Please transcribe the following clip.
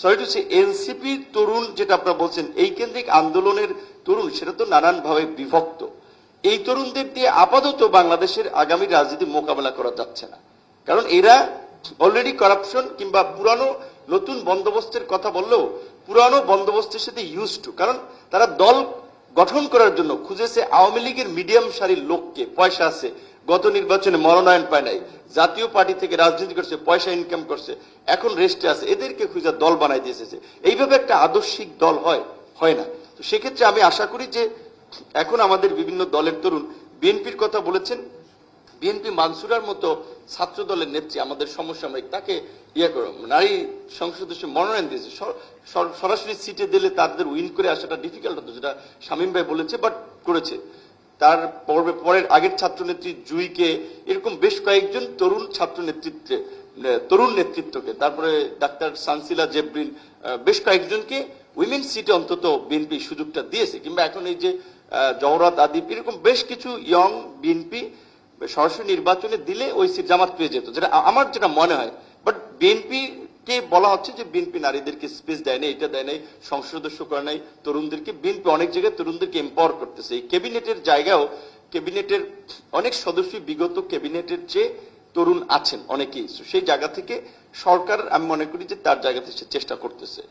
Sorry to say এনসিপির তরুণ যেটা আপনারা বলছেন এই কেন্দ্রিক আন্দোলনের তরুণ, সেটা তো নানানভাবে বিভক্ত। এই তরুণদের দিয়ে আপাতত বাংলাদেশের আগামী রাজনীতি মোকাবেলা করা যাচ্ছে না, কারণ এরা অলরেডি করাপশন কিংবা পুরানো নতুন বন্দোবস্তের কথা বললেও পুরানো বন্দোবস্তের সাথে ইউজ টু, কারণ তারা দল গঠন করার জন্য খুঁজেছে আওয়ামী লীগের মিডিয়াম সারির লোককে, পয়সা আছে, গত নির্বাচনে মনোনয়ন পায় নাই, জাতীয় পার্টি থেকে রাজনীতি করছে, পয়সা ইনকাম করছে, এখন রেস্টে আছে, এদেরকে খুঁজে দল বানাই দিয়েছে। এইভাবে একটা আদর্শিক দল হয় না। তো সেক্ষেত্রে আমি আশা করি যে এখন আমাদের বিভিন্ন দলের তরুণ, বিএনপির কথা বলেছেন, বিএনপি মানসুরার মতো ছাত্র দলের নেত্রী আমাদের সমসাময়িক, তাকে নারী সংসদ সদস্য মনোনয়ন দিয়েছে, সরাসরি সিটে দিলে তাদের উইন করে আসাটা ডিফিকাল্ট হতো, যেটা শামীম ভাই বলেছে, বাট করেছে। তার পরের আগের ছাত্র নেত্রী জুইকে, এরকম বেশ কয়েকজন তরুণ ছাত্র নেতৃত্বে, তরুণ নেতৃত্বকে, তারপরে ডাক্তার সানসিলা জেব্রিন, বেশ কয়েকজনকে উইমেন সিটে অন্তত বিএনপি সুযোগটা দিয়েছে, কিংবা এখন এই যে জওহরাত আদিপ, এরকম বেশ কিছু ইয়ং বিএনপি সরাসরি নির্বাচনে দিলে ওই সিট জামাত পেয়ে যেত, যেটা আমার যেটা মনে হয়। বাট বিএনপি কে বলা হচ্ছে যে বিএনপি নারীদেরকে স্পেস দেয় নাই, এটা দেয় নাই, সংসদ সদস্য করে নাই তরুণদেরকে। বিএনপি অনেক জায়গায় তরুণদেরকে এম্পাওয়ার করতেছে। এই ক্যাবিনেটের জায়গাও ক্যাবিনেটের অনেক সদস্য বিগত ক্যাবিনেটের যে তরুণ আছেন অনেকেই, সেই জায়গা থেকে সরকার আমি মনে করি যে তার জায়গা থেকে চেষ্টা করতেছে।